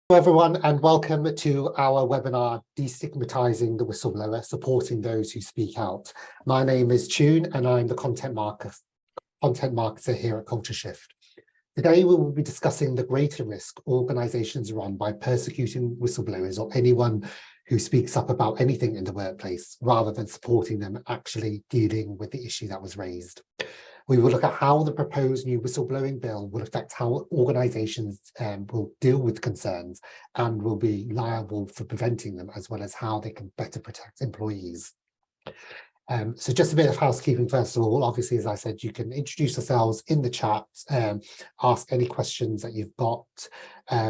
Hello everyone, and welcome to our webinar, Destigmatizing the Whistleblower, Supporting Those Who Speak Out. My name is Choon, and I'm the content marketer here at Culture Shift. Today, we will be discussing the greater risk organizations run by persecuting whistleblowers or anyone who speaks up about anything in the workplace, rather than supporting them actually dealing with the issue that was raised. We will look at how the proposed new whistleblowing bill will affect how organisations will deal with concerns and will be liable for preventing them, as well as how they can better protect employees. So just a bit of housekeeping first of all. Obviously, as I said, you can introduce yourselves in the chat, ask any questions that you've got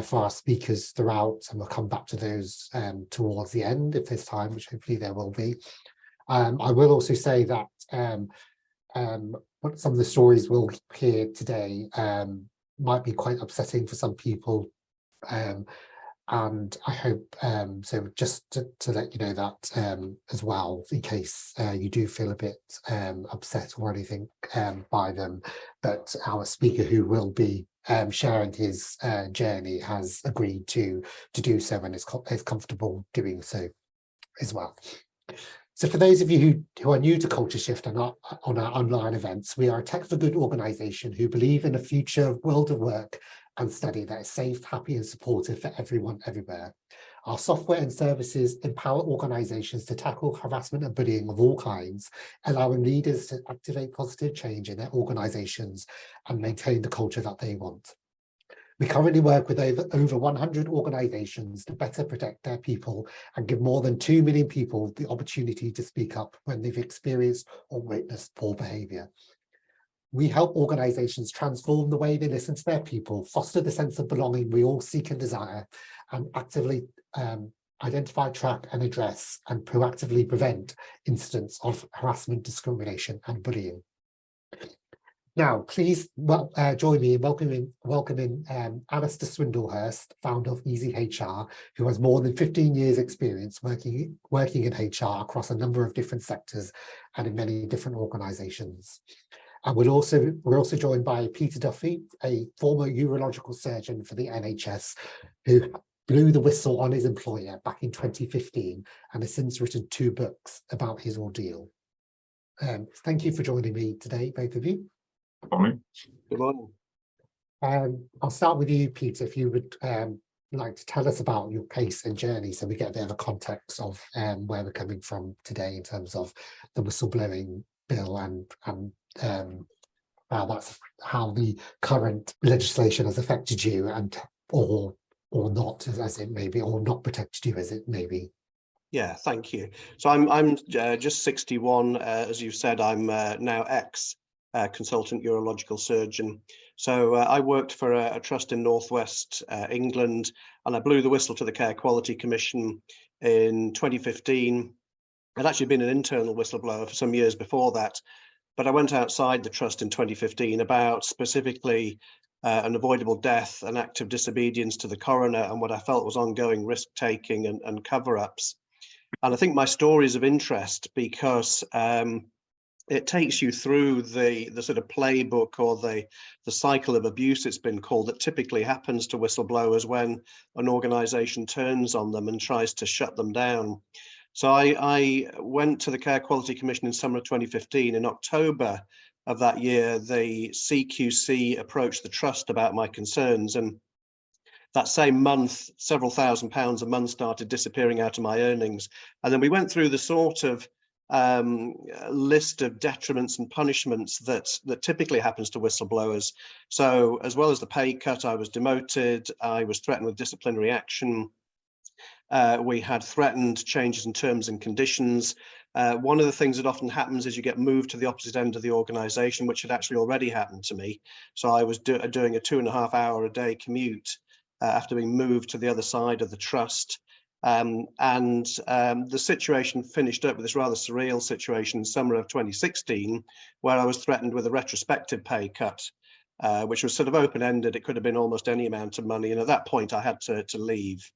for our speakers throughout, and we'll come back to those towards the end if there's time, which hopefully there will be. I will also say that some of the stories we'll hear today might be quite upsetting for some people, and I hope so just to let you know that as well, in case you do feel a bit upset or anything by them. But our speaker, who will be sharing his journey, has agreed to do so and is comfortable doing so as well. So for those of you who are new to Culture Shift and on our online events, we are a tech for good organisation who believe in a future world of work and study that is safe, happy and supportive for everyone everywhere. Our software and services empower organisations to tackle harassment and bullying of all kinds, allowing leaders to activate positive change in their organisations and maintain the culture that they want. We currently work with over 100 organisations to better protect their people and give more than 2 million people the opportunity to speak up when they've experienced or witnessed poor behaviour. We help organisations transform the way they listen to their people, foster the sense of belonging we all seek and desire, and actively identify, track and address and proactively prevent incidents of harassment, discrimination and bullying. Now, please join me in welcoming Alastair Swindlehurst, founder of EZHR, who has more than 15 years experience working in HR across a number of different sectors and in many different organisations. And we're also joined by Peter Duffy, a former urological surgeon for the NHS, who blew the whistle on his employer back in 2015 and has since written 2 books about his ordeal. Thank you for joining me today, both of you. Good morning. Good morning. I'll start with you, Peter, if you would like to tell us about your case and journey, so we get a bit of a context of where we're coming from today in terms of the whistleblowing bill and that's how the current legislation has affected you, and or not, as it may be, or not protected you as it may be. Yeah, thank you. So I'm just 61. As you said, I'm now ex-consultant urological surgeon. So I worked for a trust in northwest England, and I blew the whistle to the Care Quality Commission in 2015. I'd actually been an internal whistleblower for some years before that, but I went outside the trust in 2015 about specifically an avoidable death, an act of disobedience to the coroner, and what I felt was ongoing risk-taking and cover-ups. And I think my story is of interest because it takes you through the sort of playbook or the cycle of abuse, it's been called, that typically happens to whistleblowers when an organisation turns on them and tries to shut them down. So I went to the Care Quality Commission in summer of 2015. In October of that year, the CQC approached the trust about my concerns, and that same month, several £1,000s a month started disappearing out of my earnings. And then we went through the sort of list of detriments and punishments that typically happens to whistleblowers. So as well as the pay cut, I was demoted, I was threatened with disciplinary action. We had threatened changes in terms and conditions. One of the things that often happens is you get moved to the opposite end of the organisation, which had actually already happened to me. So I was doing a 2.5 hour a day commute after being moved to the other side of the trust. The situation finished up with this rather surreal situation in summer of 2016, where I was threatened with a retrospective pay cut, which was sort of open-ended. It could have been almost any amount of money, and at that point I had to leave.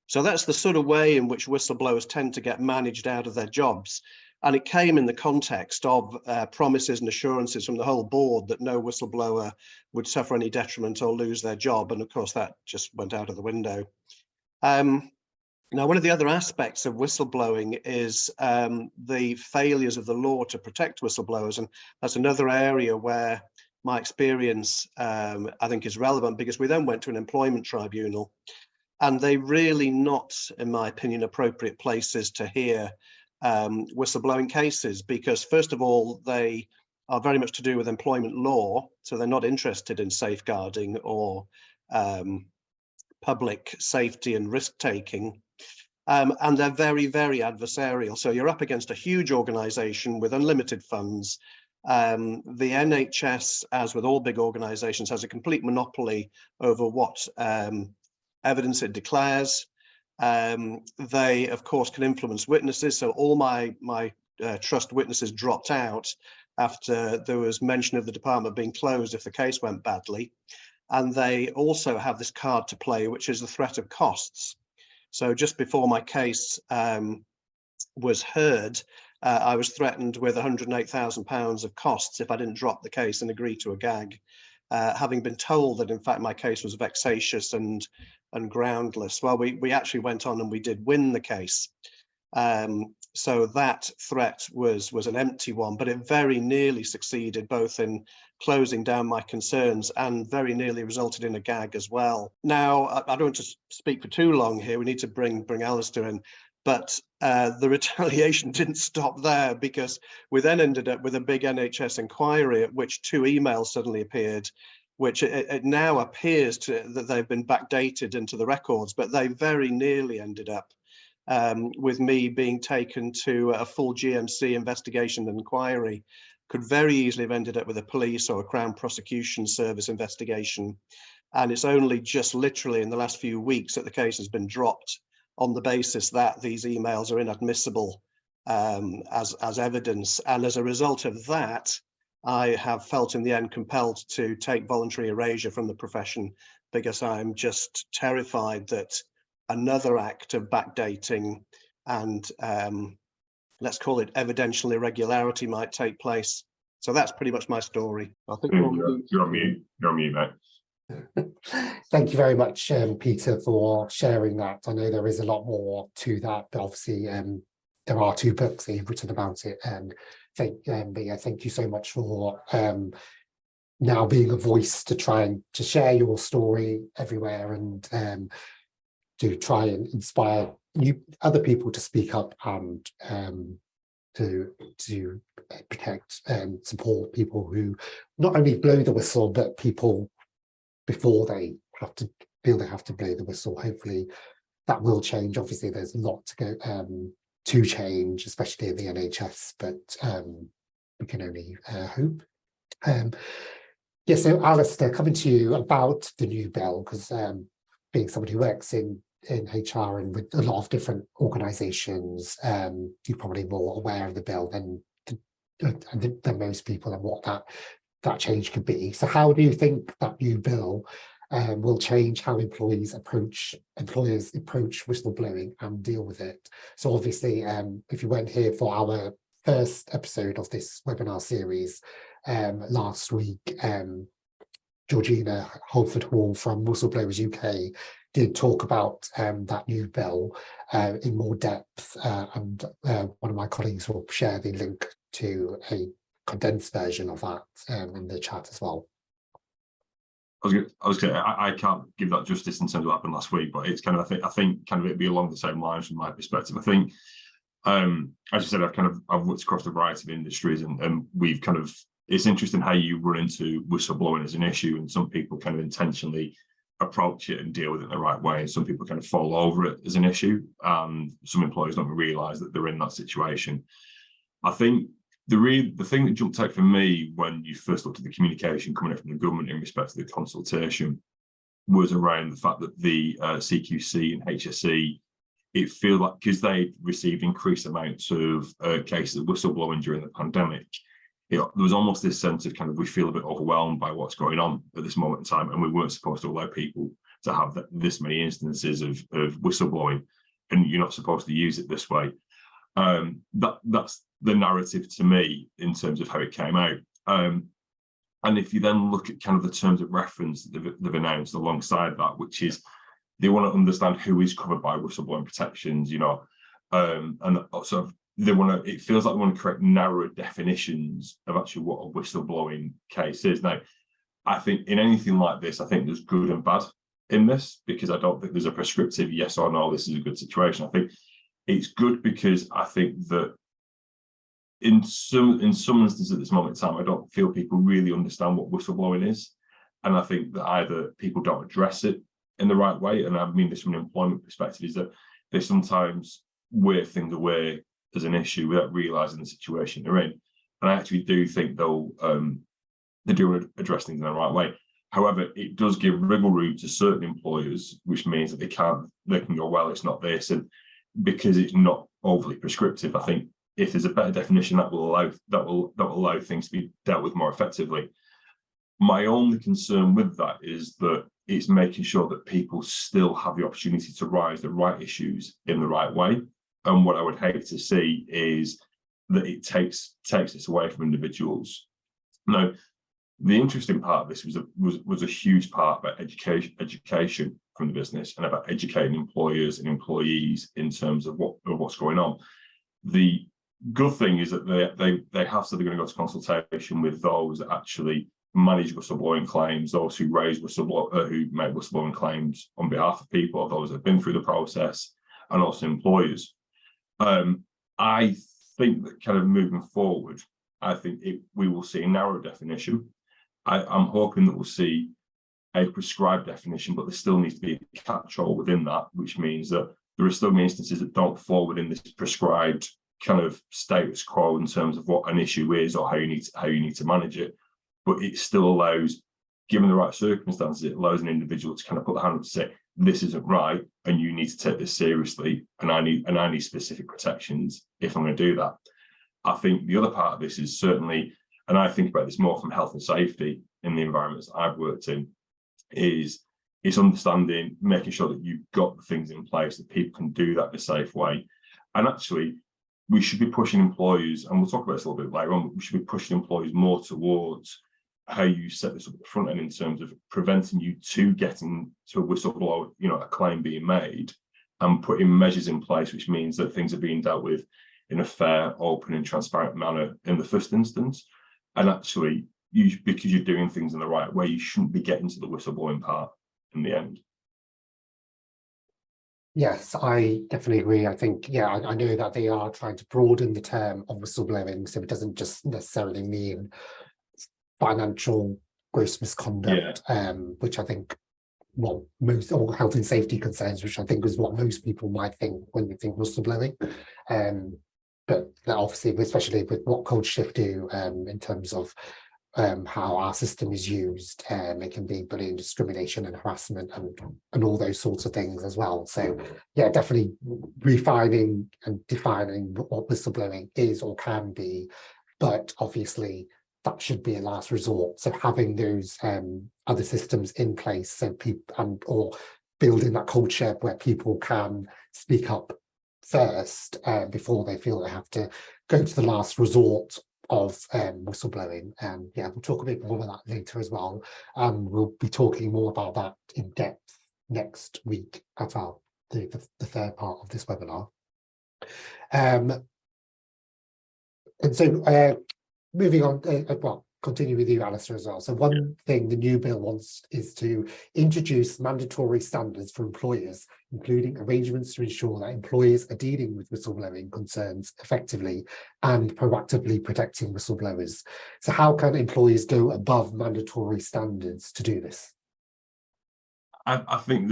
So that's the sort of way in which whistleblowers tend to get managed out of their jobs. And it came in the context of promises and assurances from the whole board that no whistleblower would suffer any detriment or lose their job. And of course, that just went out of the window. Now, one of the other aspects of whistleblowing is the failures of the law to protect whistleblowers. And that's another area where my experience, I think, is relevant, because we then went to an employment tribunal, and they really not, in my opinion, appropriate places to hear whistleblowing cases, because first of all, they are very much to do with employment law. So they're not interested in safeguarding or public safety and risk taking. And they're very, very adversarial. So you're up against a huge organization with unlimited funds. The NHS, as with all big organizations, has a complete monopoly over what evidence it declares. They, of course, can influence witnesses. So all my trust witnesses dropped out after there was mention of the department being closed if the case went badly. And they also have this card to play, which is the threat of costs. So just before my case was heard, I was threatened with £108,000 of costs if I didn't drop the case and agree to a gag, having been told that, in fact, my case was vexatious and groundless. Well, we actually went on and we did win the case. So that threat was an empty one, but it very nearly succeeded, both in closing down my concerns and very nearly resulted in a gag as well. Now, I don't want to speak for too long here. We need to bring Alastair in, but the retaliation didn't stop there, because we then ended up with a big NHS inquiry at which 2 emails suddenly appeared, which it now appears that they've been backdated into the records, but they very nearly ended up with me being taken to a full GMC investigation and inquiry. Could very easily have ended up with a police or a Crown Prosecution Service investigation. And it's only just literally in the last few weeks that the case has been dropped on the basis that these emails are inadmissible as evidence. And as a result of that, I have felt in the end compelled to take voluntary erasure from the profession, because I'm just terrified that another act of backdating and let's call it evidential irregularity might take place. So that's pretty much my story. I think you're on mute, mate. Thank you very much, Peter, for sharing that. I know there is a lot more to that, but obviously there are 2 books that you've written about it. And thank you so much for now being a voice to try to share your story everywhere, and to try and inspire other people to speak up and to protect and support people who not only blow the whistle, but people before they have to feel they have to blow the whistle. Hopefully that will change. Obviously there's a lot to go to change, especially in the NHS, but we can only hope. Yeah, so Alastair, coming to you about the new bill, because being somebody who works in HR and with a lot of different organisations, you're probably more aware of the bill than most people and what that change could be. So how do you think that new bill will change how employers approach whistleblowing and deal with it? So obviously, if you weren't here for our first episode of this webinar series last week, Georgina Holford Hall from Whistleblowers UK did talk about that new bill in more depth, and one of my colleagues will share the link to a condensed version of that in the chat as well. I can't give that justice in terms of what happened last week, but it's kind of I think kind of it'd be along the same lines from my perspective. I think, as you said, I've worked across a variety of industries, and we've kind of, it's interesting how you run into whistleblowing as an issue, and some people kind of intentionally approach it and deal with it in the right way, and some people kind of fall over it as an issue, and some employers don't realise that they're in that situation. I think the thing that jumped out for me when you first looked at the communication coming in from the government in respect to the consultation was around the fact that the CQC and HSE, it feels like, because they received increased amounts of cases of whistleblowing during the pandemic, there was almost this sense of kind of, we feel a bit overwhelmed by what's going on at this moment in time, and we weren't supposed to allow people to have this many instances of whistleblowing, and you're not supposed to use it this way. That's the narrative to me in terms of how it came out. And if you then look at kind of the terms of reference that they've announced alongside that, which is they want to understand who is covered by whistleblowing protections, you know, and sort of they want to, it feels like they want to create narrower definitions of actually what a whistleblowing case is. Now, I think in anything like this, I think there's good and bad in this, because I don't think there's a prescriptive yes or no, this is a good situation. I think it's good because I think that in some instances at this moment in time, I don't feel people really understand what whistleblowing is. And I think that either people don't address it in the right way, and I mean this from an employment perspective, is that they sometimes wave things away as an issue without realising the situation they're in. And I actually do think they do address things in the right way. However, it does give wriggle room to certain employers, which means that they can go, well, it's not this, and because it's not overly prescriptive, I think if there's a better definition, that will allow things to be dealt with more effectively. My only concern with that is that it's making sure that people still have the opportunity to raise the right issues in the right way. And what I would hate to see is that it takes this away from individuals. Now, the interesting part of this was a huge part about education from the business and about educating employers and employees in terms of what's going on. The good thing is that they have said they're going to go to consultation with those that actually manage whistleblowing claims, those who raise who make whistleblowing claims on behalf of people, those that have been through the process, and also employers. I think that kind of moving forward, I think we will see a narrow definition. I'm hoping that we'll see a prescribed definition, but there still needs to be a catch-all within that, which means that there are still instances that don't fall within this prescribed kind of status quo in terms of what an issue is or how you need to manage it. But it still allows, given the right circumstances, it allows an individual to kind of put the hand up to say, this isn't right, and you need to take this seriously, and I need specific protections if I'm going to do that. I think the other part of this is certainly, and I think about this more from health and safety in the environments that I've worked in, is it's understanding, making sure that you've got the things in place that people can do that in a safe way. And actually, we should be pushing employers, and we'll talk about this a little bit later on, but we should be pushing employers more towards how you set this up at the front end in terms of preventing you to getting to a whistleblower, you know, a claim being made, and putting measures in place, which means that things are being dealt with in a fair, open and transparent manner in the first instance. And actually, because you're doing things in the right way, you shouldn't be getting to the whistleblowing part in the end. Yes, I definitely agree. I think, yeah, I know that they are trying to broaden the term of whistleblowing, so it doesn't just necessarily mean financial gross misconduct, which I think, well, most, or health and safety concerns, which I think is what most people might think when they think whistleblowing. But obviously, especially with what Code Shift do in terms of how our system is used, it can be bullying, discrimination and harassment and all those sorts of things as well. So yeah, definitely refining and defining what whistleblowing is or can be, but obviously that should be a last resort. So having those other systems in place, so people or building that culture where people can speak up first before they feel they have to go to the last resort of whistleblowing. And yeah, we'll talk a bit more about that later as well. We'll be talking more about that in depth next week at our the third part of this webinar. And so moving on, well, continue with you, Alastair, as well. So one thing the new bill wants is to introduce mandatory standards for employers, including arrangements to ensure that employers are dealing with whistleblowing concerns effectively and proactively protecting whistleblowers. So how can employers go above mandatory standards to do this? I think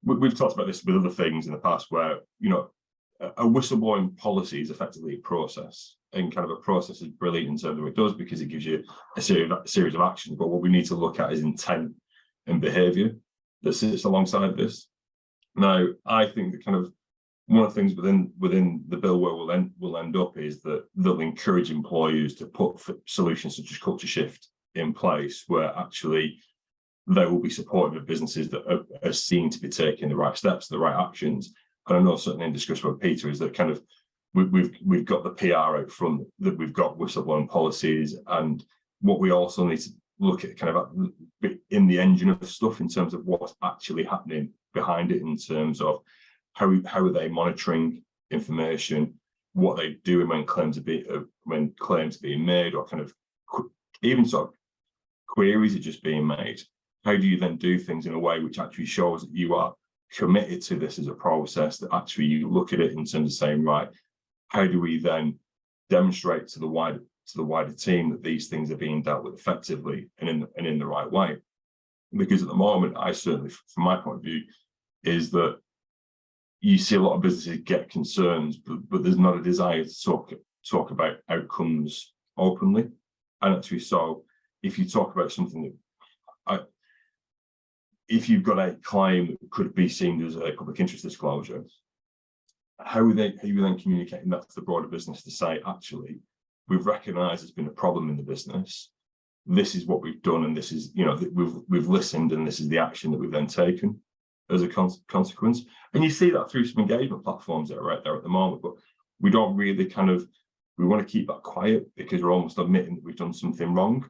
we've talked about this with other things in the past where, you know, a whistleblowing policy is effectively a process, and kind of a process is brilliant in terms of what it does because it gives you a series of actions. But what we need to look at is intent and behaviour that sits alongside this. Now, I think that kind of one of the things within the bill where we'll end up is that they'll encourage employers to put solutions such as culture shift in place, where actually they will be supportive of businesses that are seen to be taking the right steps, the right actions. And I know certainly in discussion with Peter is that kind of we've got the PR out front, that we've got whistleblowing policies, and what we also need to look at kind of in the engine of stuff in terms of what's actually happening behind it, in terms of how are they monitoring information, what they do when claims are being made, or kind of even sort of queries are just being made. How do you then do things in a way which actually shows that you are committed to this as a process, that actually you look at it in terms of saying, right, how do we then demonstrate to the wider team that these things are being dealt with effectively and in the right way? Because at the moment, I certainly, from my point of view, is that you see a lot of businesses get concerns, but there's not a desire to talk about outcomes openly. And actually, so if you talk about something that, if you've got a claim that could be seen as a public interest disclosure, how are you then communicating that to the broader business to say, actually, we've recognised there's been a problem in the business. This is what we've done, and this is, we've listened, and this is the action that we've then taken as a consequence. And you see that through some engagement platforms that are out there at the moment, but we don't really we want to keep that quiet because we're almost admitting that we've done something wrong.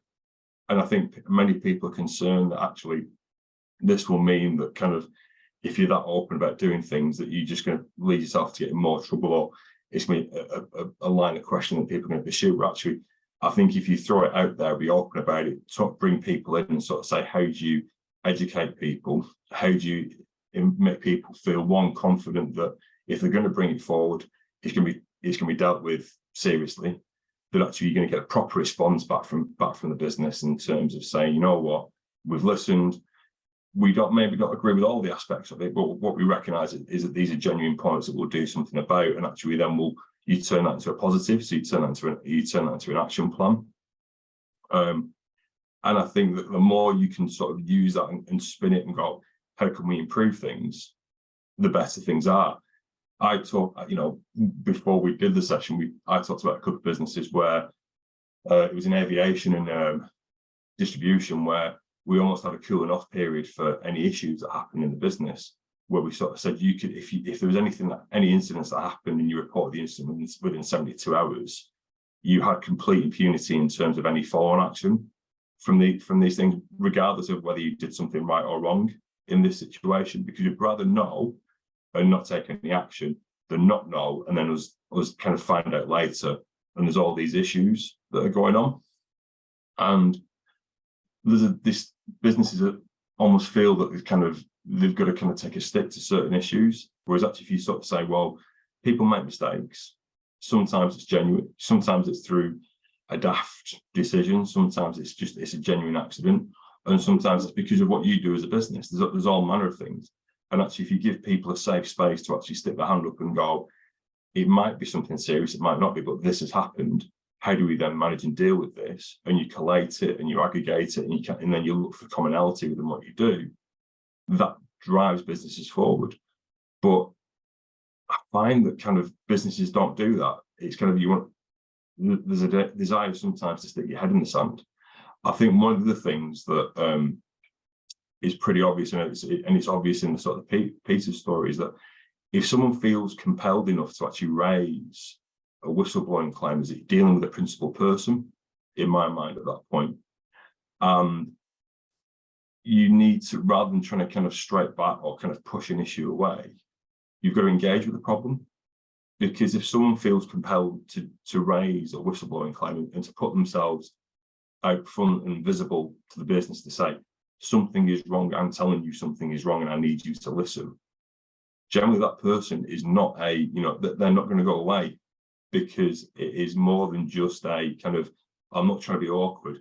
And I think many people are concerned that actually this will mean that kind of, if you're that open about doing things, that you're just going to lead yourself to get in more trouble, or it's going to be a line of question that people are going to pursue. But actually, I think if you throw it out there, be open about it, bring people in and sort of say, how do you educate people? How do you make people feel, one, confident that if they're going to bring it forward, it's going to be dealt with seriously, that actually you're going to get a proper response back from the business in terms of saying, you know what, we've listened. We maybe don't agree with all the aspects of it, but what we recognise is that these are genuine points that we'll do something about, and actually then you turn that into a positive, so you turn that into an action plan. And I think that the more you can sort of use that and spin it and go, how can we improve things, the better things are. I talked, before we did the session, I talked about a couple of businesses where it was in aviation and distribution, where we almost had a cooling off period for any issues that happened in the business, where we sort of said you could, if there was any incidents that happened and you report the incident within 72 hours, you had complete impunity in terms of any follow-on action from these things, regardless of whether you did something right or wrong in this situation, because you'd rather know and not take any action than not know and then us kind of find out later and there's all these issues that are going on. And this businesses that almost feel that they've got to kind of take a stick to certain issues, whereas actually if you sort of say, well, people make mistakes, sometimes it's genuine, sometimes it's through a daft decision, sometimes it's a genuine accident, and sometimes it's because of what you do as a business. There's all manner of things. And actually, if you give people a safe space to actually stick their hand up and go, it might be something serious, it might not be, but this has happened. How do we then manage and deal with this? And you collate it and you aggregate it, and then you look for commonality within what you do. That drives businesses forward. But I find that kind of businesses don't do that. It's kind of, there's a desire sometimes to stick your head in the sand. I think one of the things that is pretty obvious, and it's obvious in the sort of Peter story, is that if someone feels compelled enough to actually raise a whistleblowing claim, is it dealing with a principal person, in my mind, at that point. You need to, rather than trying to kind of straight back or kind of push an issue away, you've got to engage with the problem. Because if someone feels compelled to raise a whistleblowing claim and to put themselves out front and visible to the business to say, something is wrong, I'm telling you something is wrong and I need you to listen, generally that person is not they're not going to go away, because it is more than just a kind of, I'm not trying to be awkward.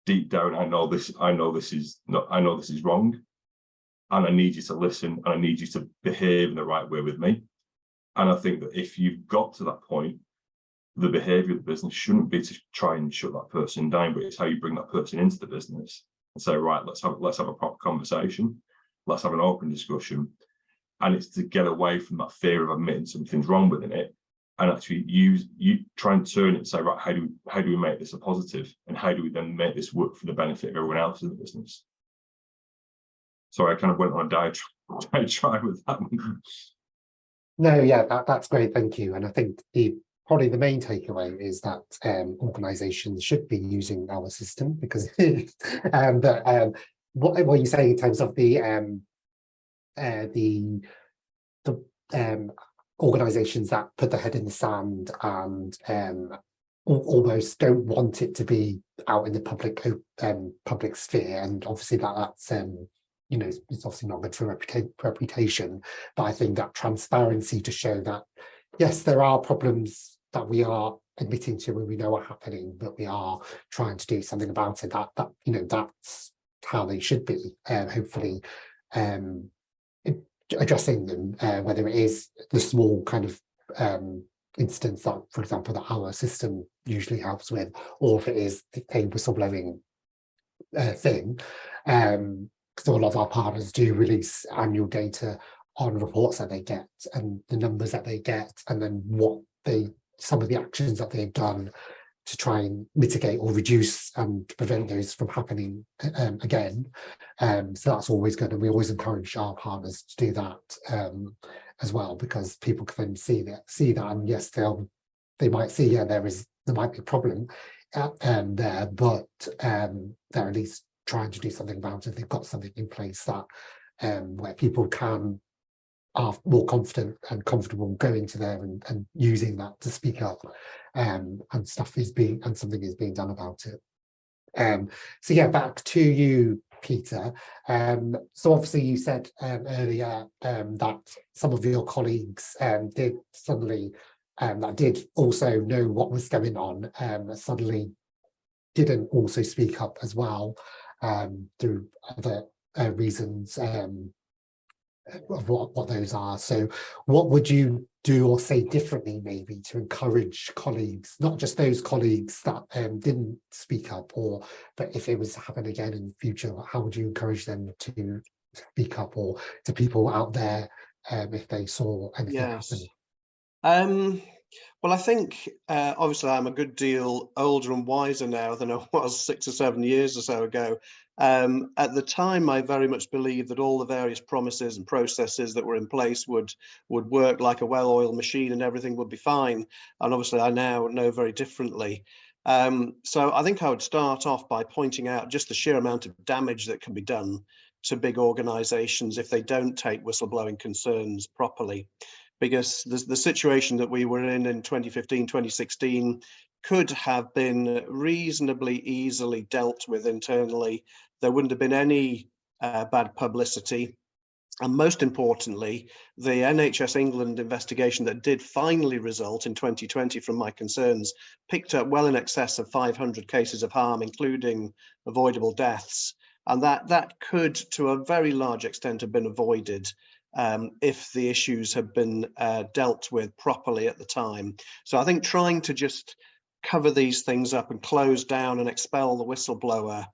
Deep down, I know this is wrong, and I need you to listen, and I need you to behave in the right way with me. And I think that if you've got to that point, the behaviour of the business shouldn't be to try and shut that person down, but it's how you bring that person into the business and say, right, let's have a proper conversation, let's have an open discussion. And it's to get away from that fear of admitting something's wrong within it, and actually you try and turn it and say, right, how do we make this a positive, and how do we then make this work for the benefit of everyone else in the business? Sorry, I kind of went on a diatribe with that one. No, yeah, that's great, thank you. And I think the probably the main takeaway is that organisations should be using our system, because what you say in terms of the organisations that put their head in the sand and almost don't want it to be out in the public sphere, and obviously that's you know, it's obviously not good for reputation, but I think that transparency to show that yes, there are problems that we are admitting to and we know are happening, but we are trying to do something about it, that you know, that's how they should be, hopefully addressing them, whether it is the small kind of instance that, for example, that our system usually helps with, or if it is a whistleblowing thing. Because a lot of our partners do release annual data on reports that they get and the numbers that they get, and then some of the actions that they've done to try and mitigate or reduce and prevent those from happening again. So that's always good, and we always encourage our partners to do that as well, because people can see that, and yes, they might see, yeah, there might be a problem there, but they're at least trying to do something about it. They've got something in place that where people are more confident and comfortable going to there and using that to speak up, and something is being done about it. So yeah, back to you, Peter. So obviously you said earlier that some of your colleagues did suddenly that did also know what was going on, suddenly didn't also speak up as well, through other reasons of what those are. So what would you do or say differently, maybe, to encourage colleagues, not just those colleagues that didn't speak up, but if it was to happen again in the future, how would you encourage them to speak up, or to people out there if they saw anything happen? Well, I think obviously I'm a good deal older and wiser now than I was 6 or 7 years or so ago. At the time, I very much believed that all the various promises and processes that were in place would work like a well-oiled machine and everything would be fine. And obviously I now know very differently. So I think I would start off by pointing out just the sheer amount of damage that can be done to big organisations if they don't take whistleblowing concerns properly. Because the situation that we were in 2015, 2016 could have been reasonably easily dealt with internally. There wouldn't have been any bad publicity. And most importantly, the NHS England investigation that did finally result in 2020 from my concerns picked up well in excess of 500 cases of harm, including avoidable deaths. And that could, to a very large extent, have been avoided if the issues had been dealt with properly at the time. So I think trying to just cover these things up and close down and expel the whistleblower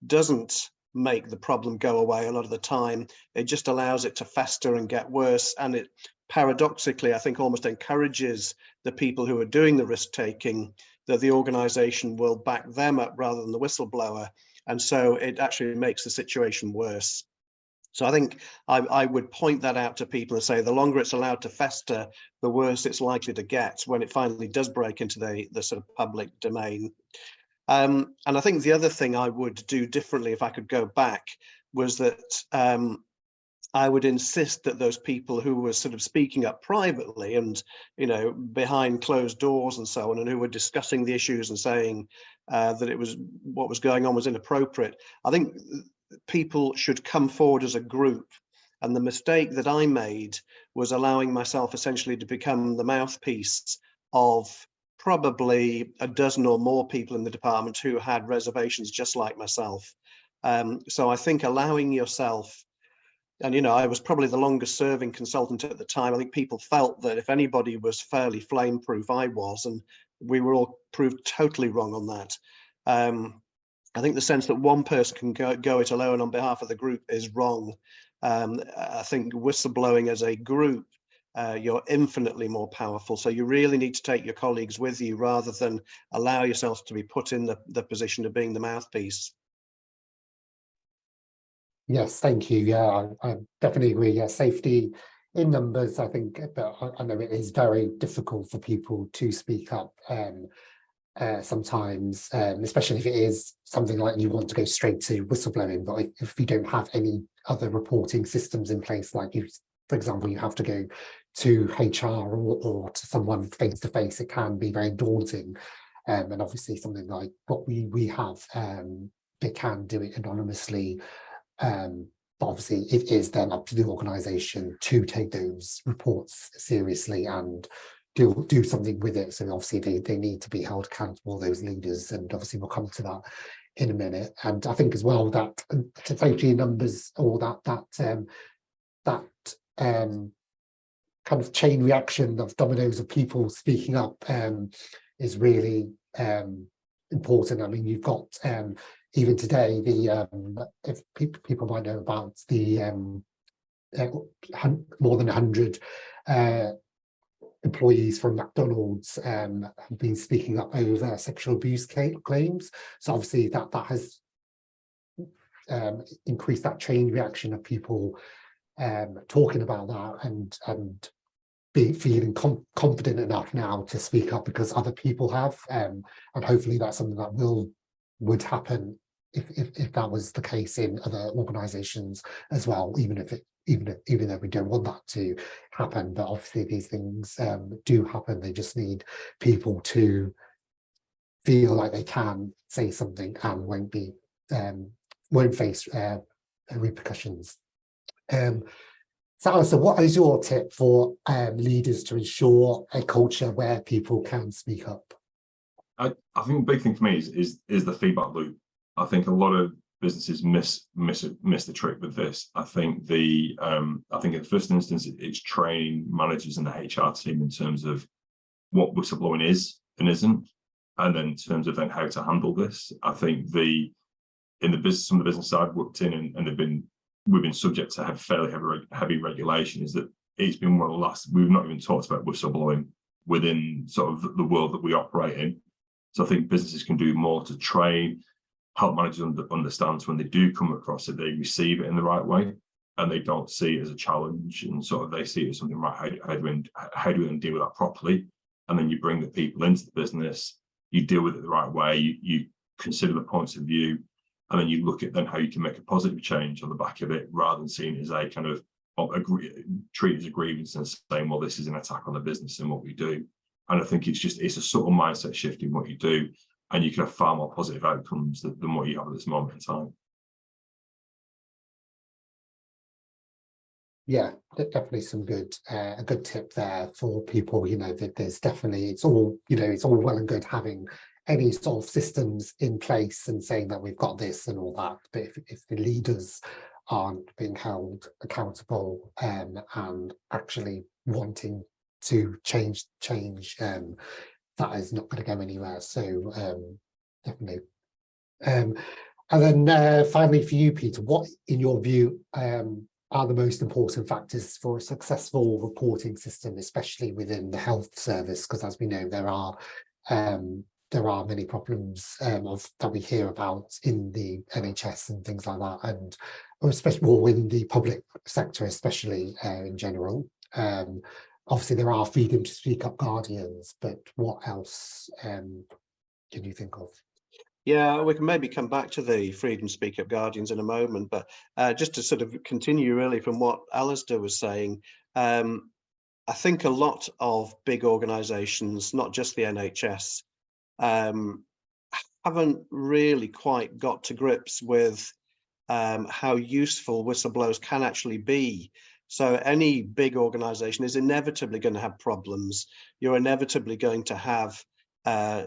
doesn't make the problem go away a lot of the time. It just allows it to fester and get worse. And it paradoxically, I think, almost encourages the people who are doing the risk taking, that the organization will back them up rather than the whistleblower. And so it actually makes the situation worse. So I think I would point that out to people and say the longer it's allowed to fester, the worse it's likely to get when it finally does break into the sort of public domain. And I think the other thing I would do differently if I could go back was that I would insist that those people who were sort of speaking up privately and, you know, behind closed doors and so on, and who were discussing the issues and saying that what was going on was inappropriate, I think people should come forward as a group. And the mistake that I made was allowing myself essentially to become the mouthpiece of probably a dozen or more people in the department who had reservations just like myself. So I think allowing yourself, and you know, I was probably the longest serving consultant at the time. I think people felt that if anybody was fairly flame-proof, I was, and we were all proved totally wrong on that. I think the sense that one person can go it alone on behalf of the group is wrong. I think whistleblowing as a group, you're infinitely more powerful. So you really need to take your colleagues with you rather than allow yourself to be put in the position of being the mouthpiece. Yes, thank you. Yeah, I definitely agree. Yeah, safety in numbers, I think, but I know it is very difficult for people to speak up sometimes, especially if it is something like you want to go straight to whistleblowing, but if you don't have any other reporting systems in place, like you, for example, you have to go to HR or to someone face to face, it can be very daunting. And obviously something like what we have, they can do it anonymously. But obviously it is then up to the organisation to take those reports seriously and do something with it. So obviously they need to be held accountable, those leaders, and obviously we'll come to that in a minute. And I think as well that safety numbers, or that kind of chain reaction of dominoes of people speaking up is really important. I mean, you've got even today if people might know about the more than 100 employees from McDonald's have been speaking up over sexual abuse claims. So obviously that has increased that chain reaction of people talking about that and feeling confident enough now to speak up because other people have, and hopefully that's something that would happen if that was the case in other organisations as well, even though we don't want that to happen. But obviously these things do happen. They just need people to feel like they can say something and won't face repercussions. So Alastair, what is your tip for leaders to ensure a culture where people can speak up? I think the big thing for me is the feedback loop. I think a lot of businesses miss the trick with this. I think in the first instance it's training managers and the HR team in terms of what whistleblowing is and isn't, and then in terms of then how to handle this. I think some of the business I've worked in and we've been subject to have fairly heavy regulation, is that it's been one of the last, we've not even talked about whistleblowing within sort of the world that we operate in. So I think businesses can do more to train, help managers understand, so when they do come across it, they receive it in the right way and they don't see it as a challenge, and sort of they see it as something, right, how do we deal with that properly? And then you bring the people into the business, you deal with it the right way, you consider the points of view, and then you look at then how you can make a positive change on the back of it, rather than seeing it as a kind of treat it as a grievance and saying, well, this is an attack on the business and what we do. And I think it's a sort of mindset shift in what you do, and you can have far more positive outcomes than what you have at this moment in time. Yeah, definitely some a good tip there for people. You know, that there's definitely, it's all well and good having any sort of systems in place and saying that we've got this and all that, but if the leaders aren't being held accountable and actually wanting to change, that is not going to go anywhere. So definitely. And then finally for you, Peter, what in your view are the most important factors for a successful reporting system, especially within the health service? Because as we know, there are many problems that we hear about in the NHS and things like that, and especially more in the public sector, especially in general. Obviously, there are freedom to speak up guardians, but what else can you think of? Yeah, we can maybe come back to the freedom to speak up guardians in a moment, but just to sort of continue really from what Alastair was saying, I think a lot of big organisations, not just the NHS, haven't really quite got to grips with how useful whistleblowers can actually be. So any big organisation is inevitably going to have problems. You're inevitably going to have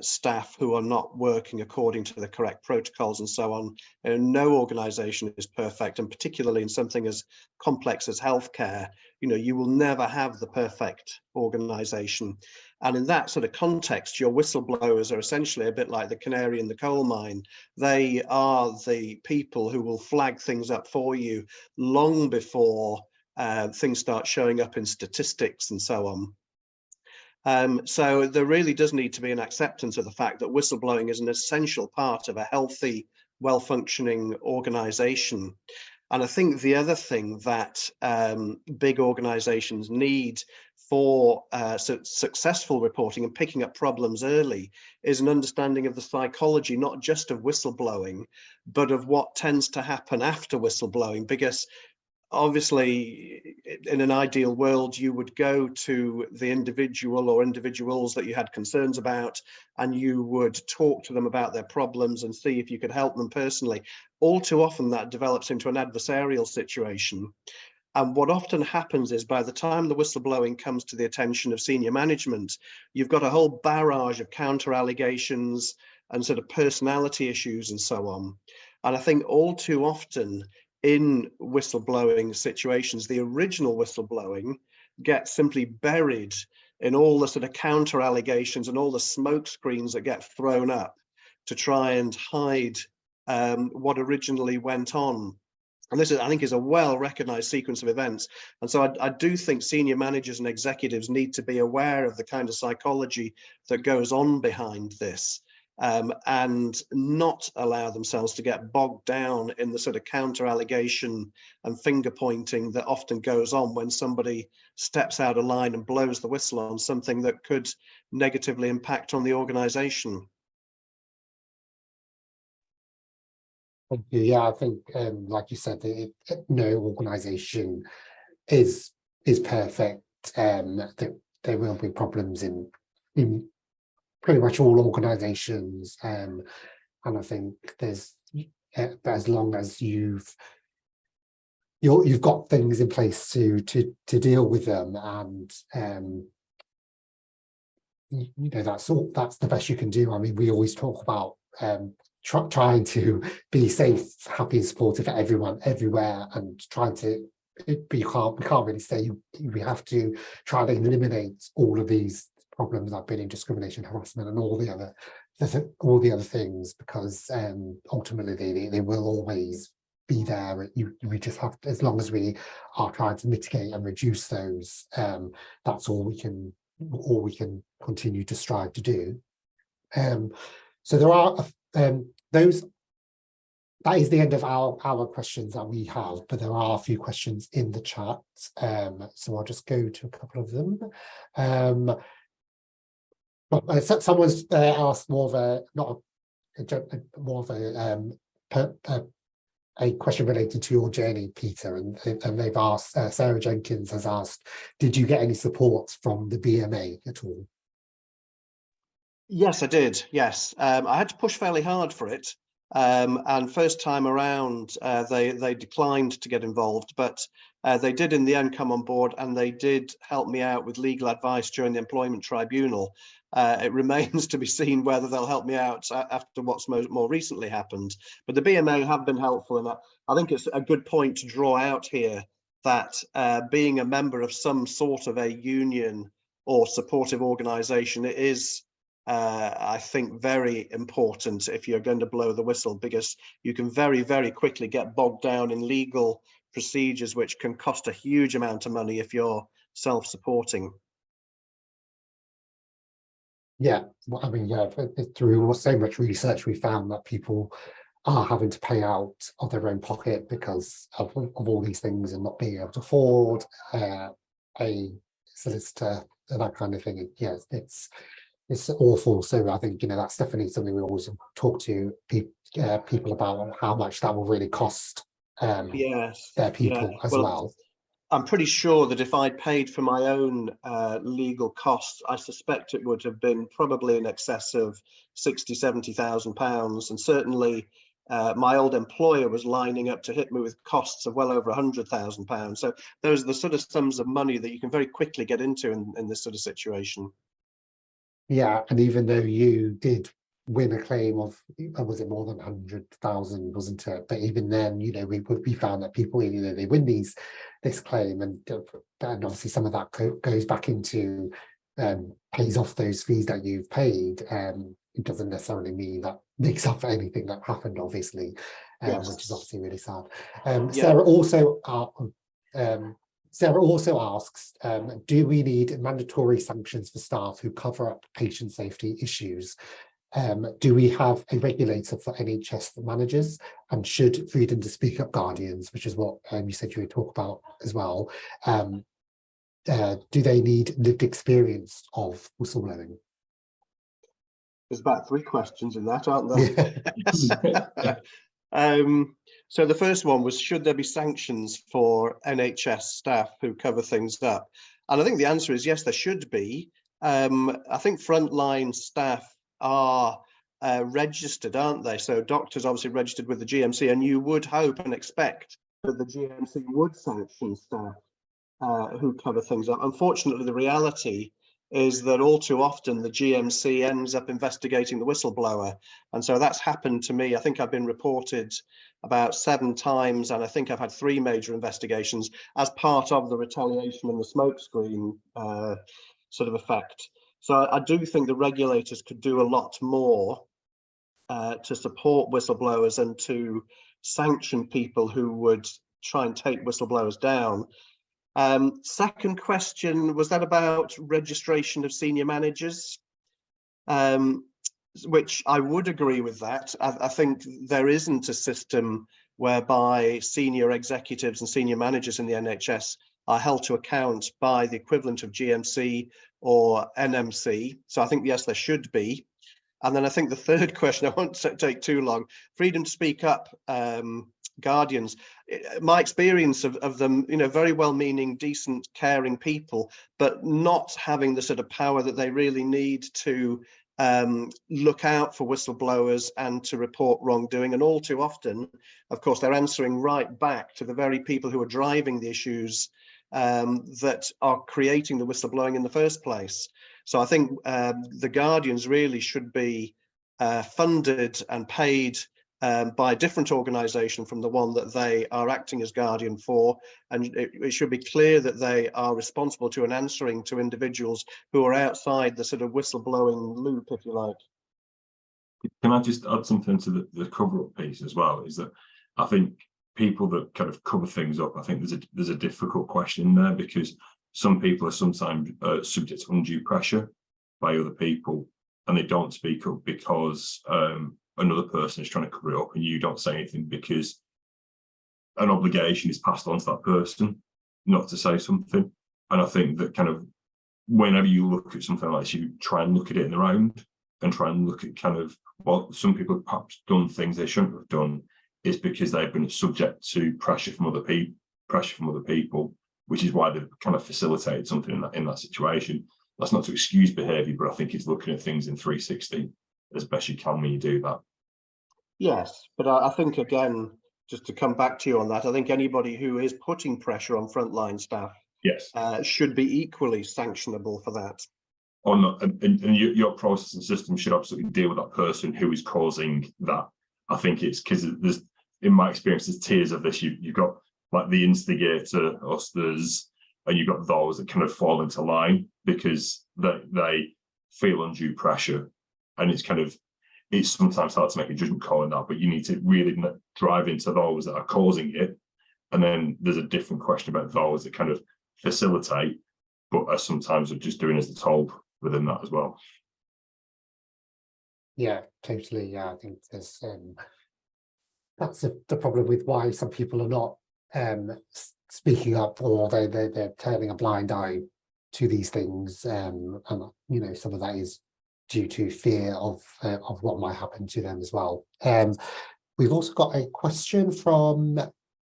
staff who are not working according to the correct protocols and so on. And no organisation is perfect, and particularly in something as complex as healthcare, you will never have the perfect organisation. And in that sort of context, your whistleblowers are essentially a bit like the canary in the coal mine. They are the people who will flag things up for you long before things start showing up in statistics and so on. So there really does need to be an acceptance of the fact that whistleblowing is an essential part of a healthy, well-functioning organisation. And I think the other thing that big organizations need for successful reporting and picking up problems early is an understanding of the psychology, not just of whistleblowing, but of what tends to happen after whistleblowing. Because obviously, in an ideal world, you would go to the individual or individuals that you had concerns about, and you would talk to them about their problems and see if you could help them personally. All too often that develops into an adversarial situation. And what often happens is, by the time the whistleblowing comes to the attention of senior management, you've got a whole barrage of counter allegations and sort of personality issues and so on. And I think all too often in whistleblowing situations, the original whistleblowing gets simply buried in all the sort of counter allegations and all the smoke screens that get thrown up to try and hide what originally went on. And this, I think, is a well-recognized sequence of events. And so I do think senior managers and executives need to be aware of the kind of psychology that goes on behind this, and not allow themselves to get bogged down in the sort of counter allegation and finger pointing that often goes on when somebody steps out of line and blows the whistle on something that could negatively impact on the organization. Thank you. Yeah, I think, like you said, no organisation is perfect. There will be problems in pretty much all organisations, and I think there's, but as long as you've got things in place to deal with them, and you know, that's the best you can do. I mean, we always talk about trying to be safe, happy and supportive for everyone everywhere, and trying to, but we can't really say we have to try to eliminate all of these problems like bullying, discrimination, harassment, and all the other things, because ultimately they will always be there. We just have to, as long as we are trying to mitigate and reduce those, that's all we can continue to strive to do. So there are those. That is the end of our questions that we have, but there are a few questions in the chat, so I'll just go to a couple of them. Someone's asked more of a question related to your journey, Peter, and they've asked, Sarah Jenkins has asked, did you get any support from the BMA at all? Yes, I did. Yes, I had to push fairly hard for it. And first time around, they declined to get involved, but they did in the end come on board, and they did help me out with legal advice during the employment tribunal. It remains to be seen whether they'll help me out after what's more recently happened. But the BMA have been helpful, and I think it's a good point to draw out here that being a member of some sort of a union or supportive organisation, it is I think very important if you're going to blow the whistle, because you can very, very quickly get bogged down in legal procedures, which can cost a huge amount of money if you're self-supporting. Yeah, well, I mean, yeah, through so much research, we found that people are having to pay out of their own pocket because of all these things, and not being able to afford a solicitor and that kind of thing. Yes, it's awful. So I think, you know, that's definitely something we always talk to people about, how much that will really cost Yes, their people as well. I'm pretty sure that if I'd paid for my own legal costs, I suspect it would have been probably in excess of £60,000-70,000, and certainly my old employer was lining up to hit me with costs of well over £100,000. So those are the sort of sums of money that you can very quickly get into in this sort of situation. Yeah, and even though you did win a claim of, was it more than 100,000, wasn't it? But even then, you know, we found that people, you know, they win this claim, and obviously some of that goes back into pays off those fees that you've paid. It doesn't necessarily mean that makes up for anything that happened, obviously, Yes. which is obviously really sad. Yeah. Sarah also asks, do we need mandatory sanctions for staff who cover up patient safety issues? Do we have a regulator for NHS managers, and should freedom to speak up guardians, which is what you said you would talk about as well, do they need lived experience of whistleblowing? There's about 3 questions in that, aren't there? So the first one was, should there be sanctions for NHS staff who cover things up? And I think the answer is yes, there should be. I think frontline staff are registered, aren't they? So doctors obviously registered with the GMC, and you would hope and expect that the GMC would sanction staff who cover things up. Unfortunately, the reality is that all too often the GMC ends up investigating the whistleblower. And so that's happened to me. I think I've been reported about 7 times, and I think I've had 3 major investigations as part of the retaliation and the smokescreen sort of effect. So I do think the regulators could do a lot more to support whistleblowers and to sanction people who would try and take whistleblowers down. Second question, was that about registration of senior managers? Which I would agree with that. I think there isn't a system whereby senior executives and senior managers in the NHS are held to account by the equivalent of GMC or NMC. So I think, yes, there should be. And then I think the third question, I won't take too long, freedom to speak up, guardians. My experience of them, very well-meaning, decent, caring people, but not having the sort of power that they really need to look out for whistleblowers and to report wrongdoing. And all too often, of course, they're answering right back to the very people who are driving the issues that are creating the whistleblowing in the first place. So I think the guardians really should be funded and paid by a different organisation from the one that they are acting as guardian for, and it should be clear that they are responsible to and answering to individuals who are outside the sort of whistleblowing loop, if you like. Can I just add something to the cover-up piece as well? Is that I think people that kind of cover things up, I think there's a difficult question there, because some people are sometimes subject to undue pressure by other people, and they don't speak up because another person is trying to cover it up, and you don't say anything because an obligation is passed on to that person not to say something. And I think that kind of whenever you look at something like this, you try and look at it in the round and try and look at kind of, well, some people have perhaps done things they shouldn't have done, is because they've been subject to pressure from other people, which is why they've kind of facilitated something in that situation. That's not to excuse behaviour, but I think it's looking at things in 360 as best you can when you do that. Yes, but I think, again, just to come back to you on that, I think anybody who is putting pressure on frontline staff, yes, should be equally sanctionable for that. And your process and system should absolutely deal with that person who is causing that. I think it's because there's, in my experience, there's tiers of this. You've got like the instigator, hustlers, and you've got those that kind of fall into line because they feel undue pressure, and it's sometimes hard to make a judgment call on that, but you need to really drive into those that are causing it. And then there's a different question about those that kind of facilitate, but are sometimes just doing as they're told within that as well. Yeah, totally. Yeah, I think there's that's the problem with why some people are not speaking up, or they're turning a blind eye to these things, and some of that is due to fear of what might happen to them as well. We've also got a question from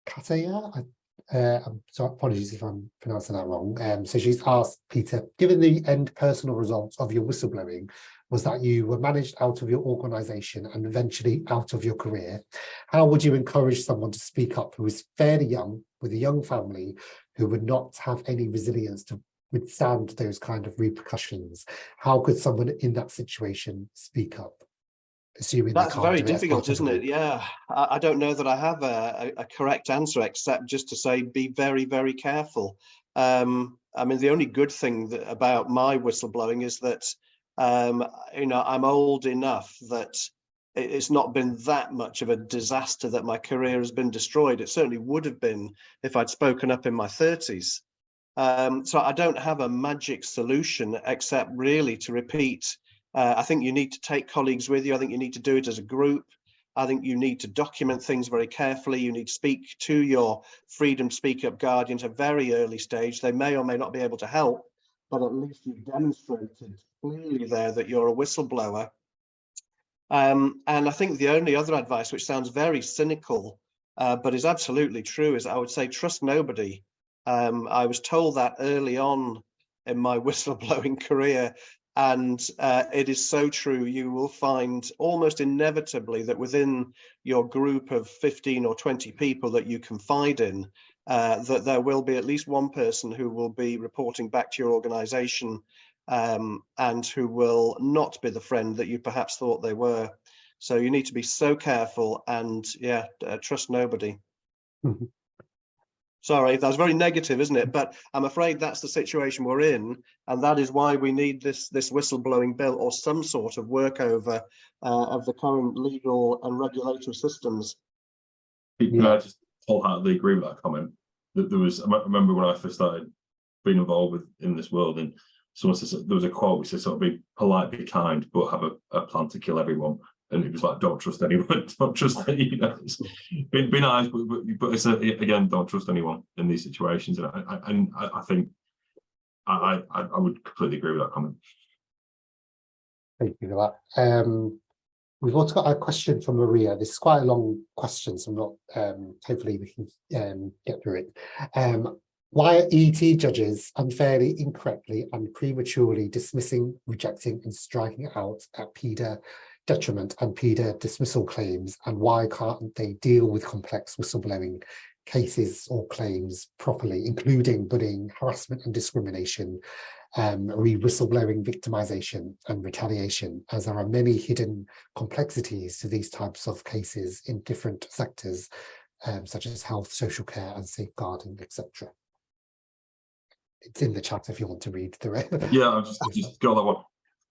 Kataya. I'm sorry, apologies if I'm pronouncing that wrong. So she's asked, Peter, given the end personal results of your whistleblowing was that you were managed out of your organisation and eventually out of your career, how would you encourage someone to speak up who is fairly young, with a young family, who would not have any resilience to withstand those kind of repercussions? How could someone in that situation speak up? Assuming that's very difficult, isn't it? Yeah, I don't know that I have a correct answer, except just to say be very, very careful. I mean, the only good thing about my whistleblowing is that I'm old enough that it's not been that much of a disaster that my career has been destroyed. It certainly would have been if I'd spoken up in my 30s. So I don't have a magic solution except really to repeat I think you need to take colleagues with you. I think you need to do it as a group. I think you need to document things very carefully. You need to speak to your freedom to speak up guardians at a very early stage. They may or may not be able to help, but at least you've demonstrated clearly there that you're a whistleblower. And I think the only other advice, which sounds very cynical, but is absolutely true, is I would say trust nobody. I was told that early on in my whistleblowing career, and it is so true. You will find almost inevitably that within your group of 15 or 20 people that you confide in, that there will be at least one person who will be reporting back to your organization, and who will not be the friend that you perhaps thought they were. So you need to be so careful, and yeah, trust nobody. Mhm. Sorry, that's very negative, isn't it? But I'm afraid that's the situation we're in, and that is why we need this whistleblowing bill, or some sort of workover of the current legal and regulatory systems. Can I just wholeheartedly agree with that comment? That there was, I remember when I first started being involved in this world, and someone said, there was a quote which said, sort of, be polite, be kind, but have a plan to kill everyone. And it was like, don't trust anyone. Don't trust anyone. Be nice, but it's again, don't trust anyone in these situations. And I think I would completely agree with that comment. Thank you for that. We've also got a question from Maria. This is quite a long question, so I'm not. Hopefully, we can get through it. Why are ET judges unfairly, incorrectly, and prematurely dismissing, rejecting, and striking out at PIDA detriment and PIDA dismissal claims, and why can't they deal with complex whistleblowing cases or claims properly, including bullying, harassment and discrimination, whistleblowing, victimization and retaliation, as there are many hidden complexities to these types of cases in different sectors, such as health, social care and safeguarding, etc. It's in the chat if you want to read through it. Yeah, I'll just go that one.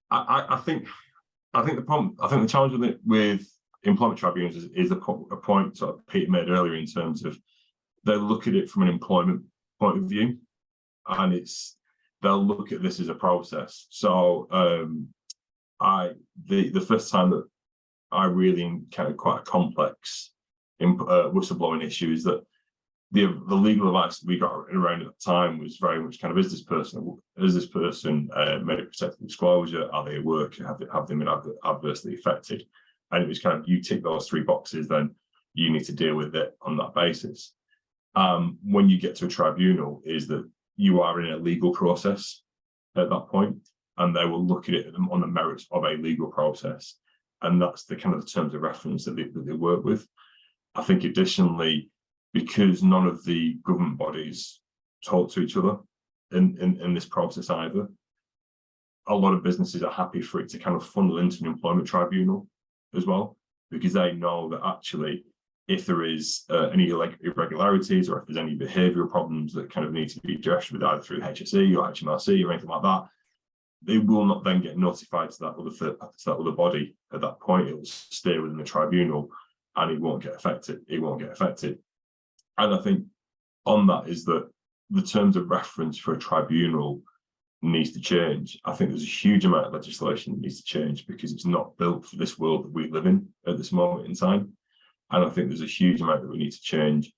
I think the problem, the challenge with employment tribunals is a point sort of Peter made earlier, in terms of they look at it from an employment point of view, and they'll look at this as a process. So the first time that I really encountered quite a complex whistleblowing issue is that the legal advice that we got around at the time was very much kind of, is this person made a protected disclosure? Are they at work? Have they been adversely affected? And it was kind of, you tick those three boxes, then you need to deal with it on that basis. When you get to a tribunal, is that you are in a legal process at that point, and they will look at it on the merits of a legal process, and that's the kind of the terms of reference that they work with. I think additionally, because none of the government bodies talk to each other in this process either, a lot of businesses are happy for it to kind of funnel into an employment tribunal as well, because they know that actually, if there is any irregularities, or if there's any behavioural problems that kind of need to be addressed with either through HSE or HMRC or anything like that, they will not then get notified to that other body at that point. It will stay within the tribunal, and it won't get affected. And I think on that is that the terms of reference for a tribunal needs to change. I think there's a huge amount of legislation that needs to change, because it's not built for this world that we live in at this moment in time. And I think there's a huge amount that we need to change.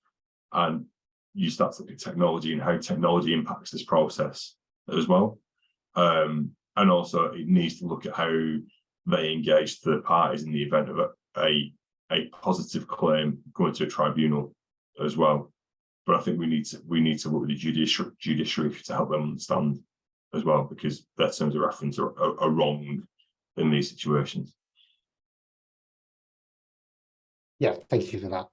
And you start to look at technology and how technology impacts this process as well. And also it needs to look at how they engage third parties in the event of a positive claim going to a tribunal as well. But I think we need to work with the judiciary to help them understand as well, because their terms of reference are wrong in these situations. Yeah, thank you for that.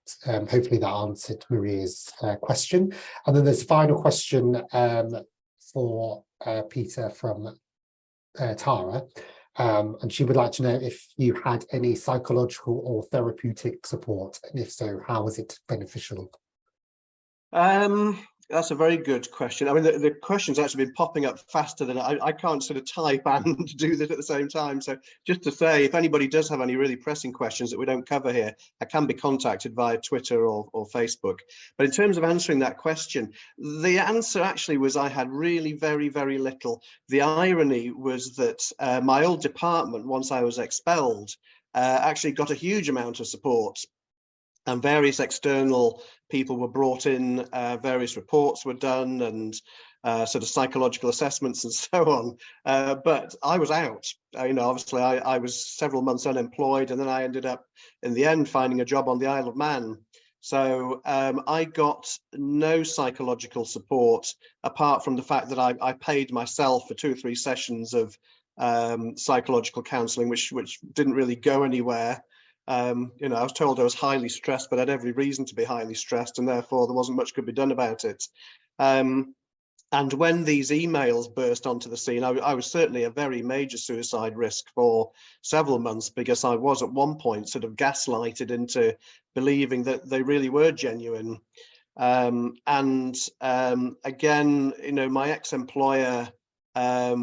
Hopefully that answered Maria's question. And then there's a final question for Peter from Tara. And she would like to know if you had any psychological or therapeutic support, and if so, how was it beneficial? That's a very good question. I mean, the question's actually been popping up faster than I can't sort of type and do that at the same time. So just to say, if anybody does have any really pressing questions that we don't cover here, I can be contacted via Twitter or Facebook. But in terms of answering that question, the answer actually was I had really very, very little. The irony was that my old department, once I was expelled, actually got a huge amount of support. And various external people were brought in, various reports were done, and sort of psychological assessments and so on. But I was out. You know, obviously I was several months unemployed, and then I ended up in the end finding a job on the Isle of Man. So I got no psychological support apart from the fact that I paid myself for 2 or 3 sessions of psychological counselling, which didn't really go anywhere. You know, I was told I was highly stressed, but I had every reason to be highly stressed, and therefore there wasn't much could be done about it. And when these emails burst onto the scene, I was certainly a very major suicide risk for several months, because I was at one point sort of gaslighted into believing that they really were genuine. Again, you know, my ex-employer, I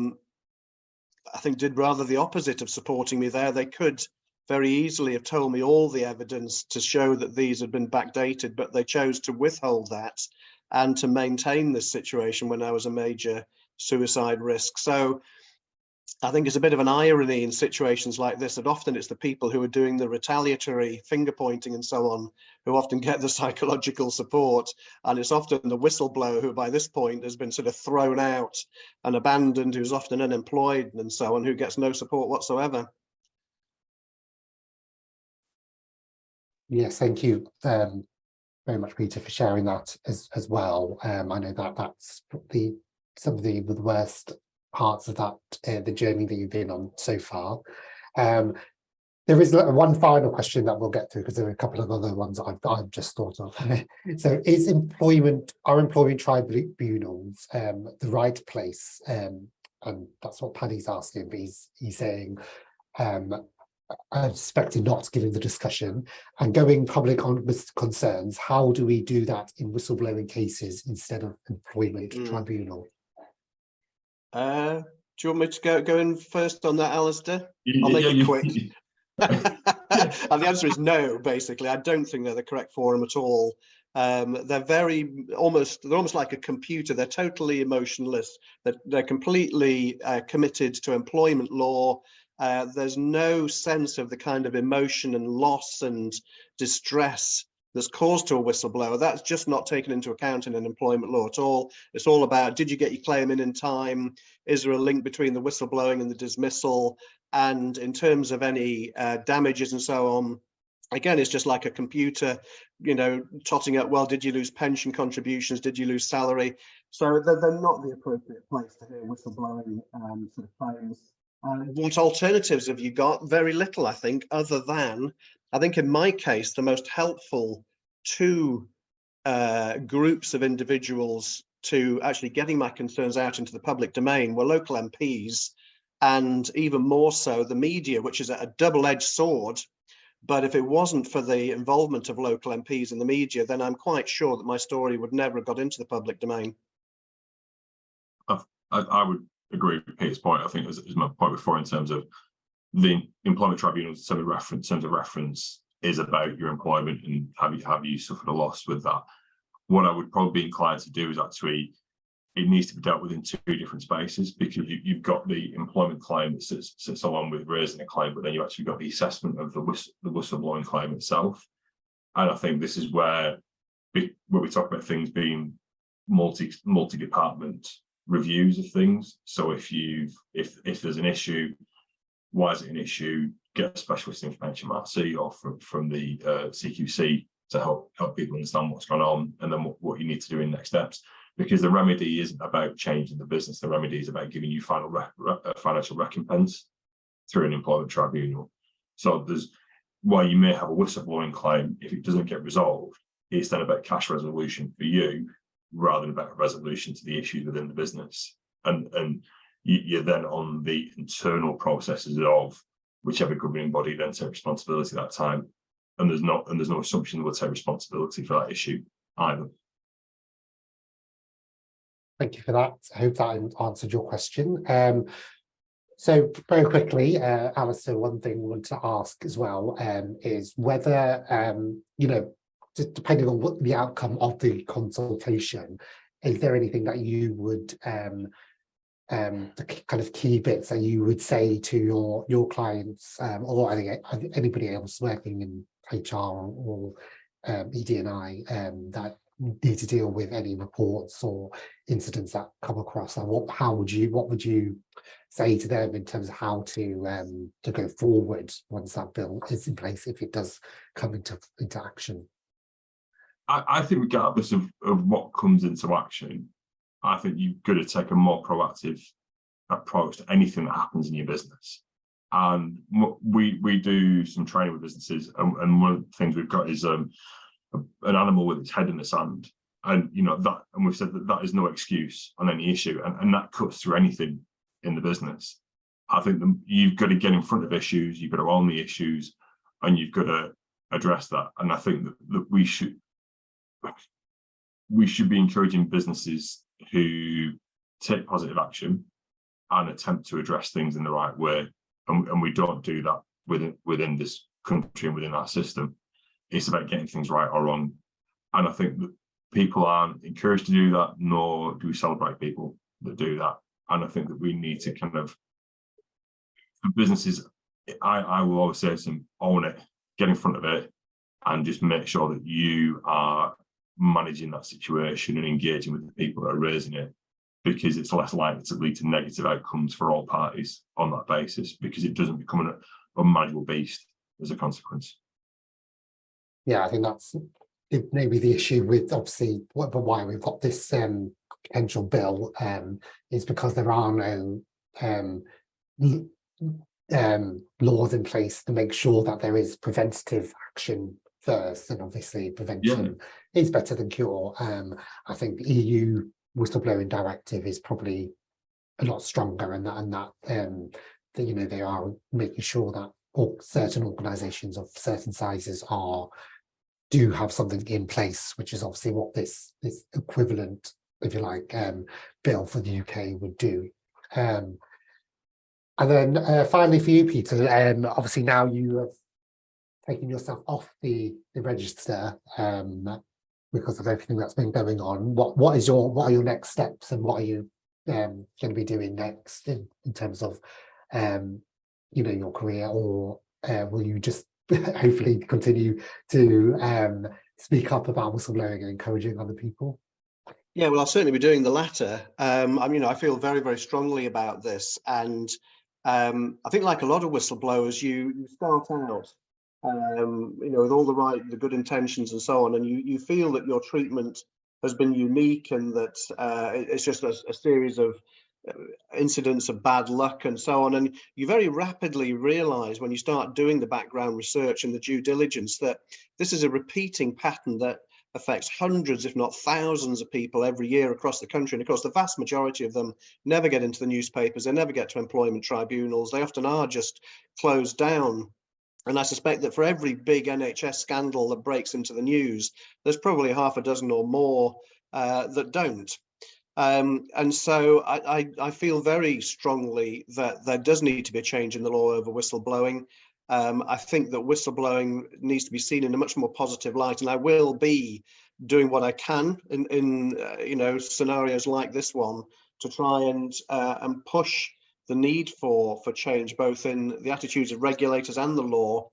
think, did rather the opposite of supporting me there. They could very easily have told me all the evidence to show that these had been backdated, but they chose to withhold that and to maintain this situation when I was a major suicide risk. So I think it's a bit of an irony in situations like this, that often it's the people who are doing the retaliatory finger pointing and so on who often get the psychological support, and it's often the whistleblower who by this point has been sort of thrown out and abandoned, who's often unemployed and so on, who gets no support whatsoever. Yes, thank you very much, Peter, for sharing that as well. I know that that's some of the worst parts of that, the journey that you've been on so far. There is one final question that we'll get through, because there are a couple of other ones that I've just thought of. So are employment tribunals the right place? And that's what Paddy's asking, but he's saying, I suspected not giving the discussion and going public on with concerns. How do we do that in whistleblowing cases instead of employment tribunal? Do you want me to go in first on that, Alastair? I'll make it quick. And the answer is no, basically. I don't think they're the correct forum at all. They're almost like a computer. They're totally emotionless. They're completely committed to employment law. There's no sense of the kind of emotion and loss and distress that's caused to a whistleblower. That's just not taken into account in an employment law at all. It's all about, did you get your claim in time? Is there a link between the whistleblowing and the dismissal? And in terms of any damages and so on, again, it's just like a computer, you know, totting up, well, did you lose pension contributions? Did you lose salary? So they're not the appropriate place to hear whistleblowing sort of claims. What alternatives have you got? Very little, I think, other than, I think in my case, the most helpful 2 groups of individuals to actually getting my concerns out into the public domain were local MPs, and even more so the media, which is a double-edged sword. But if it wasn't for the involvement of local MPs in the media, then I'm quite sure that my story would never have got into the public domain. I would agree with Peter's point. I think as my point before, in terms of the employment tribunals, terms of reference is about your employment and have you suffered a loss with that. What I would probably be inclined to do is actually, it needs to be dealt with in 2 different spaces, because you've got the employment claim that sits along with raising a claim, but then you actually got the assessment of the whistleblowing claim itself. And I think this is where we talk about things being multi-department reviews of things. So if there's an issue, why is it an issue? Get a specialist information RC or from the CQC to help people understand what's going on, and then what you need to do in next steps. Because the remedy isn't about changing the business. The remedy is about giving you financial recompense through an employment tribunal. So while you may have a whistleblowing claim, if it doesn't get resolved, it's then about cash resolution for you rather than about a resolution to the issues within the business. And you're then on the internal processes of whichever governing body then take responsibility at that time. And there's no assumption that we'll take responsibility for that issue either. Thank you for that. I hope that answered your question. So very quickly, Alastair, one thing I want to ask as well is whether, depending on what the outcome of the consultation, is there anything that you would, the kind of key bits that you would say to your clients or anybody else working in HR or ED&I that need to deal with any reports or incidents that come across, and what would you say to them in terms of how to go forward once that bill is in place, if it does come into action? I think regardless of what comes into action, I think you've got to take a more proactive approach to anything that happens in your business. And we do some training with businesses, and one of the things we've got is an animal with its head in the sand, and and we've said that is no excuse on any issue, and that cuts through anything in the business. I think you've got to get in front of issues, you've got to own the issues, and you've got to address that. And I think that we should be encouraging businesses who take positive action and attempt to address things in the right way, and we don't do that within this country and within our system. It's about getting things right or wrong, and I think that people aren't encouraged to do that, nor do we celebrate people that do that. And I think that we need to kind of, for businesses, I will always say to them, own it, get in front of it, and just make sure that you are managing that situation and engaging with the people that are raising it, because it's less likely to lead to negative outcomes for all parties on that basis, because it doesn't become an unmanageable beast as a consequence. Yeah, I think that's maybe the issue with, obviously, why we've got this potential bill is because there are no laws in place to make sure that there is preventative action first, and obviously prevention is better than cure. I think the EU whistleblowing directive is probably a lot stronger, and that they are making sure that certain organisations of certain sizes do have something in place, which is obviously what this equivalent, if you like, bill for the UK would do. And then finally for you, Peter, obviously now you have taken yourself off the register because of everything that's been going on. What are your next steps, and what are you going to be doing next in terms of your career, or will you just hopefully continue to speak up about whistleblowing and encouraging other people? Yeah, well, I'll certainly be doing the latter. I feel very, very strongly about this, and I think, like a lot of whistleblowers, you start out, with all the good intentions and so on, and you feel that your treatment has been unique, and that it's just a series of incidents of bad luck and so on. And you very rapidly realize, when you start doing the background research and the due diligence, that this is a repeating pattern that affects hundreds, if not thousands, of people every year across the country. And of course, the vast majority of them never get into the newspapers, they never get to employment tribunals, they often are just closed down. And I suspect that for every big NHS scandal that breaks into the news, there's probably half a dozen or more that don't. And so I feel very strongly that there does need to be a change in the law over whistleblowing. I think that whistleblowing needs to be seen in a much more positive light, and I will be doing what I can in scenarios like this one to try and push the need for change, both in the attitudes of regulators and the law.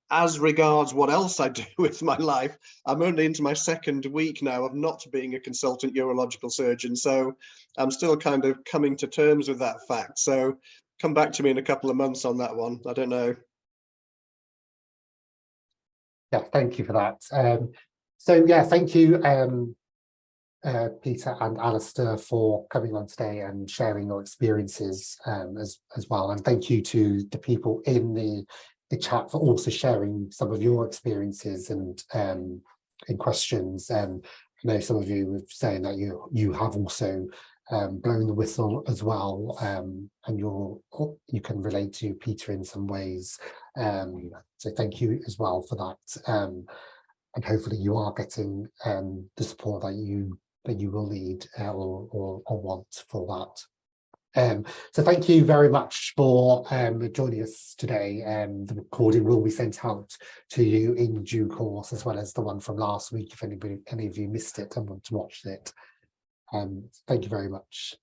As regards what else I do with my life, I'm only into my second week now of not being a consultant urological surgeon, so I'm still kind of coming to terms with that fact. So come back to me in a couple of months on that one. I don't know. Yeah, thank you for that. Thank you, Peter and Alastair, for coming on today and sharing your experiences as well. And thank you to the people in the chat for also sharing some of your experiences and questions. I know some of you were saying that you have also blown the whistle as well, and you can relate to Peter in some ways. So thank you as well for that. And hopefully you are getting the support that you that you will need or want for that. So thank you very much for joining us today. The recording will be sent out to you in due course, as well as the one from last week if any of you missed it and want to watch it. Thank you very much.